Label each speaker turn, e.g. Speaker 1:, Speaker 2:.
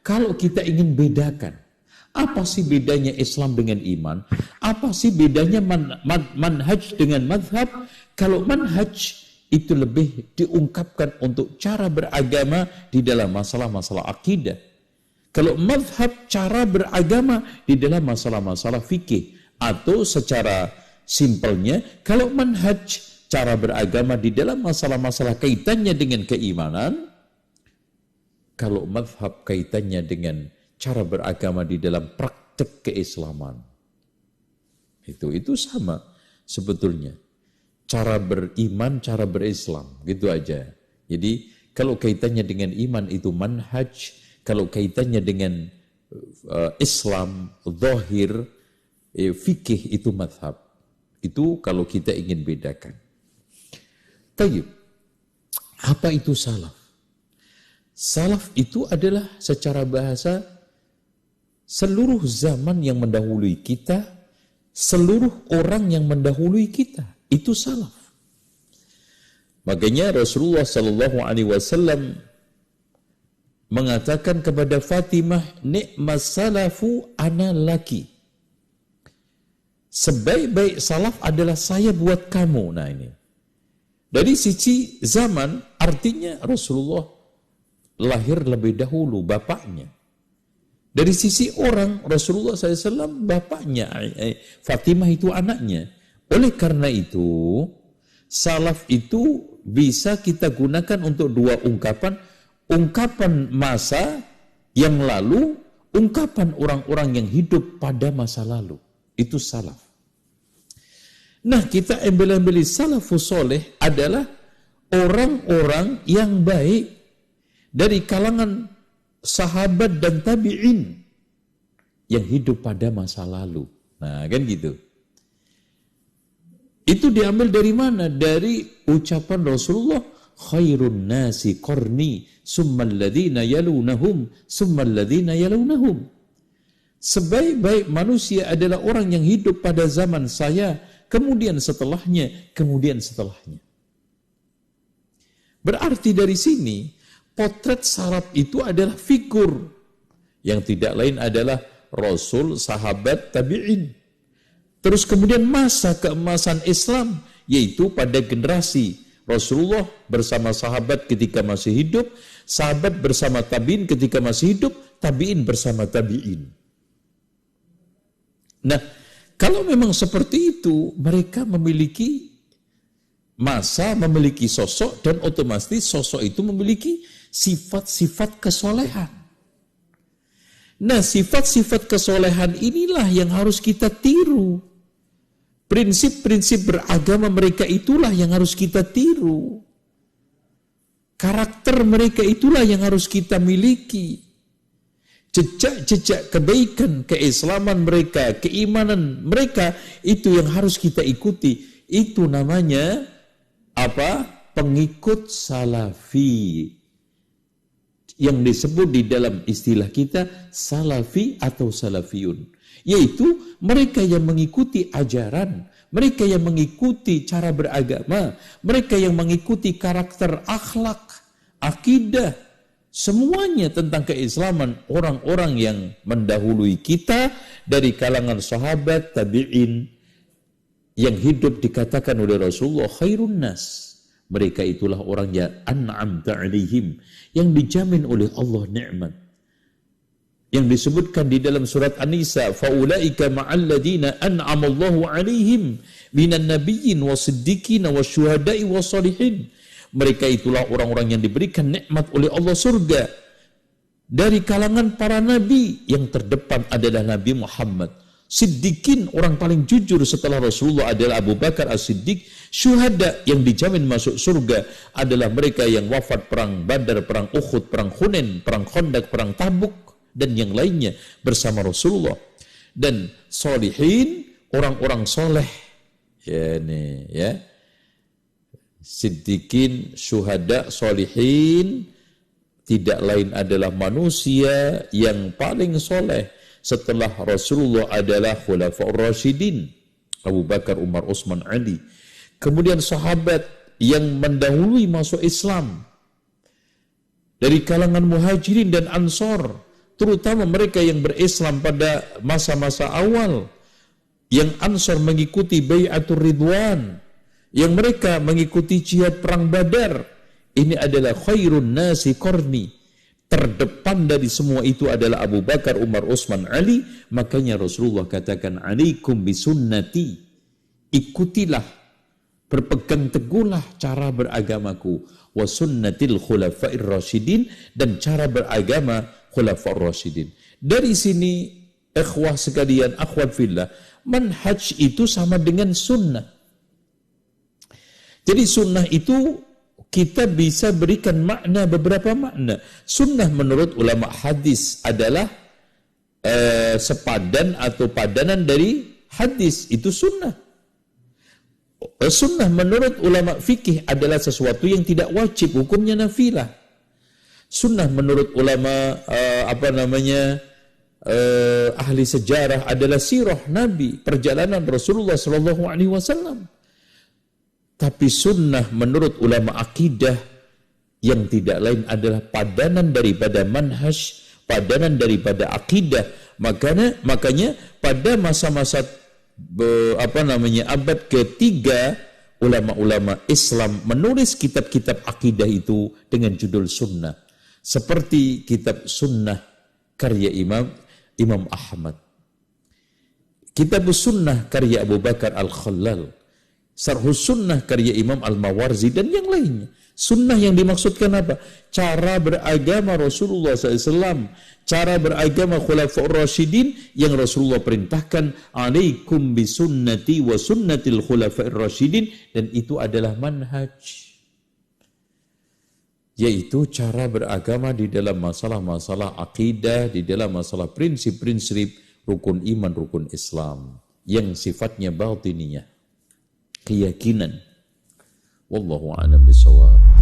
Speaker 1: kalau kita ingin bedakan, apa sih bedanya Islam dengan iman? Apa sih bedanya manhaj dengan madhab? Kalau manhaj itu lebih diungkapkan untuk cara beragama di dalam masalah-masalah akidah. Kalau madhab cara beragama di dalam masalah-masalah fikih. Atau secara simpelnya, kalau manhaj cara beragama di dalam masalah-masalah kaitannya dengan keimanan, kalau madhab kaitannya dengan cara beragama di dalam praktek keislaman. Itu sama sebetulnya. Cara beriman, cara berislam, gitu aja. Jadi kalau kaitannya dengan iman itu manhaj, kalau kaitannya dengan Islam, zahir, fikih itu madhab. Itu kalau kita ingin bedakan. Tayyib, apa itu salaf? Salaf itu adalah secara bahasa seluruh zaman yang mendahului kita, seluruh orang yang mendahului kita. Itu salaf. Makanya Rasulullah sallallahu alaihi wasallam mengatakan kepada Fatimah, "Ni'mas salafu ana laki." Sebaik-baik salaf adalah saya buat kamu. Nah ini. Dari sisi zaman, artinya Rasulullah lahir lebih dahulu bapaknya. Dari sisi orang, Rasulullah SAW bapaknya, Fatimah itu anaknya. Oleh karena itu, salaf itu bisa kita gunakan untuk dua ungkapan. Ungkapan masa yang lalu, ungkapan orang-orang yang hidup pada masa lalu. Itu salaf. Nah, kita ambil salafus soleh adalah orang-orang yang baik dari kalangan sahabat dan tabi'in yang hidup pada masa lalu. Nah, kan gitu. Itu diambil dari mana? Dari ucapan Rasulullah, khairun nasi qarni, summal ladhina yalunahum, summal ladhina yalunahum. Sebaik-baik manusia adalah orang yang hidup pada zaman saya, kemudian setelahnya, kemudian setelahnya. Berarti dari sini, potret salaf itu adalah figur yang tidak lain adalah Rasul, sahabat, tabi'in. Terus kemudian masa keemasan Islam, yaitu pada generasi Rasulullah bersama sahabat ketika masih hidup, sahabat bersama tabi'in ketika masih hidup, tabi'in bersama tabi'in. Nah, kalau memang seperti itu, mereka memiliki masa, memiliki sosok, dan otomatis sosok itu memiliki sifat-sifat kesolehan. Nah, sifat-sifat kesolehan inilah yang harus kita tiru. Prinsip-prinsip beragama mereka itulah yang harus kita tiru. Karakter mereka itulah yang harus kita miliki. Jejak-jejak kebaikan, keislaman mereka, keimanan mereka, itu yang harus kita ikuti. Itu namanya apa? Pengikut salafi. Yang disebut di dalam istilah kita salafi atau salafiyun. Yaitu mereka yang mengikuti ajaran, mereka yang mengikuti cara beragama, mereka yang mengikuti karakter akhlak, akidah, semuanya tentang keislaman orang-orang yang mendahului kita dari kalangan sahabat, tabi'in, yang hidup dikatakan oleh Rasulullah khairun nas. Mereka itulah orang yang an'amta alaihim, yang dijamin oleh Allah nikmat. Yang disebutkan di dalam surat An-Nisa, faulaika ma'al ladina an'amallahu alaihim minan nabiyyin wasiddiqin wasyuhada'i wassalihin. Mereka itulah orang-orang yang diberikan nikmat oleh Allah surga dari kalangan para nabi. Yang terdepan adalah Nabi Muhammad. Siddiqin, orang paling jujur setelah Rasulullah adalah Abu Bakar As-Siddiq. Syuhada, yang dijamin masuk surga adalah mereka yang wafat perang Badar, perang Uhud, perang Hunain, perang Khandaq, perang Tabuk, dan yang lainnya bersama Rasulullah. Dan solihin, orang-orang soleh. Ya nih, ya. Siddiqin, syuhada, solihin, tidak lain adalah manusia yang paling soleh setelah Rasulullah adalah Khulafaur Rasyidin, Abu Bakar, Umar, Utsman, Ali. Kemudian sahabat yang mendahului masuk Islam dari kalangan muhajirin dan ansor, terutama mereka yang berislam pada masa-masa awal, yang Ansar mengikuti Bai'atul Ridwan, yang mereka mengikuti jihad perang Badar. Ini adalah khairun nasi qarni. Terdepan dari semua itu adalah Abu Bakar, Umar, Utsman, Ali. Makanya Rasulullah katakan, alaikum bisunnati. Ikutilah, berpegang teguhlah cara beragamaku. Wa sunnatil khulafair rasyidin, dan cara beragama khulafair rasyidin. Dari sini, ikhwah sekalian, akhwat fillah, manhaj itu sama dengan sunnah. Jadi sunnah itu kita bisa berikan makna, beberapa makna. Sunnah menurut ulama hadis adalah sepadan atau padanan dari hadis, itu sunnah. Sunnah menurut ulama fikih adalah sesuatu yang tidak wajib, hukumnya nafilah. Sunnah menurut ulama ahli sejarah adalah sirah Nabi, perjalanan Rasulullah Sallallahu Alaihi Wasallam. Tapi sunnah menurut ulama akidah yang tidak lain adalah padanan daripada manhaj, padanan daripada akidah. Makanya pada masa-masa abad ketiga, ulama-ulama Islam menulis kitab-kitab akidah itu dengan judul sunnah. Seperti kitab sunnah karya Imam Ahmad, kitab sunnah karya Abu Bakar Al-Khallal, Syarhus Sunnah karya Imam Al-Mawarzi, dan yang lainnya. Sunnah yang dimaksudkan apa? Cara beragama Rasulullah SAW, cara beragama Khulafaur Rasyidin yang Rasulullah perintahkan, alaikum bisunnati wa sunnatil khulafair rasyidin, dan itu adalah manhaj, yaitu cara beragama di dalam masalah-masalah akidah, di dalam masalah prinsip-prinsip rukun iman, rukun Islam yang sifatnya batiniyah, keyakinan. Wallahu a'lam bishawab.